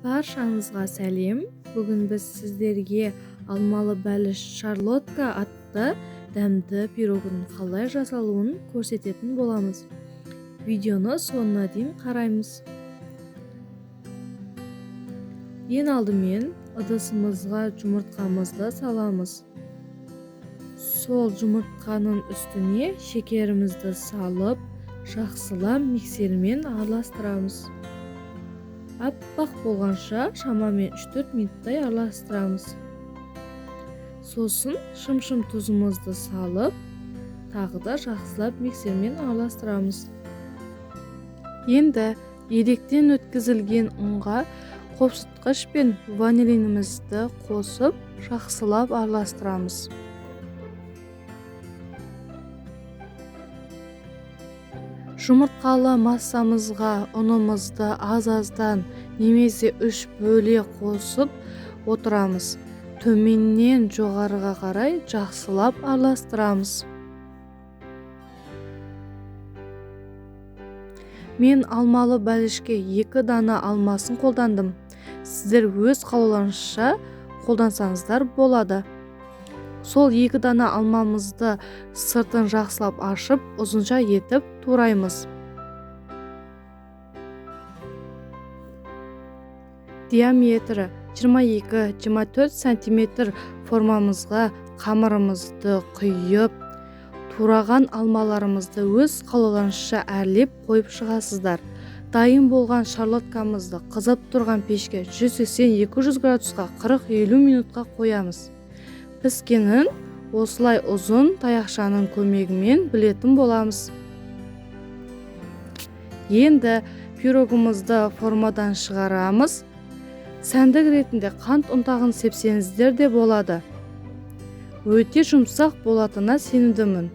Баршаңызға сәлем. Бүгін біз сіздерге алмалы бәліш шарлотка атты дәмді пирогын қалай жасалуын көрсететін боламыз. Видеоны соңына дейін қараймыз. Ең алдымен ыдысымызға жұмыртқамызды саламыз. Сол жұмыртқаның үстіне шекерімізді салып, жақсылап миксермен араластырамыз. Аппақ болғанша шамамен 3-4 минуттай араластырамыз. Сосын шым-шым тұзымызды салып, тағы да жақсылап миксермен араластырамыз. Енді електен өткізілген ұнға қопсытқыш пен ванилинімізді қосып, жақсылап араластырамыз. Жұмыртқалы массамызға ұнымызды аз-аздан немесе 3 бөле қосып отырамыз. Төменнен жоғарыға қарай жақсылап араластырамыз. Мен алмалы бәлішке 2 дана алмасын қолдандым. Сіздер өз қалауларыңызша қолдансаңыздар болады. Сол 2 дана алмамызды сыртын жақсылап ашып, ұзынша етіп тураймыз. Диаметрі 22-24 см формамызға қамырымызды құйып, тураған алмаларымызды өз қалауларыңызша әрлеп қойып шығасыздар. Дайын болған шарлоткамызды қызып тұрған пешке 180-200 градусқа 40-50 минутқа қоямыз. Піскенін осылай ұзын таяқшаның көмегімен білетін боламыз. Енді пирогымызды формадан шығарамыз. Сәндік ретінде қант ұнтағын сепсеңіздер де болады. Өте жұмсақ болатынына сенімдімін.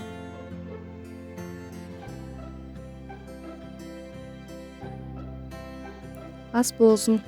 Ас болсын.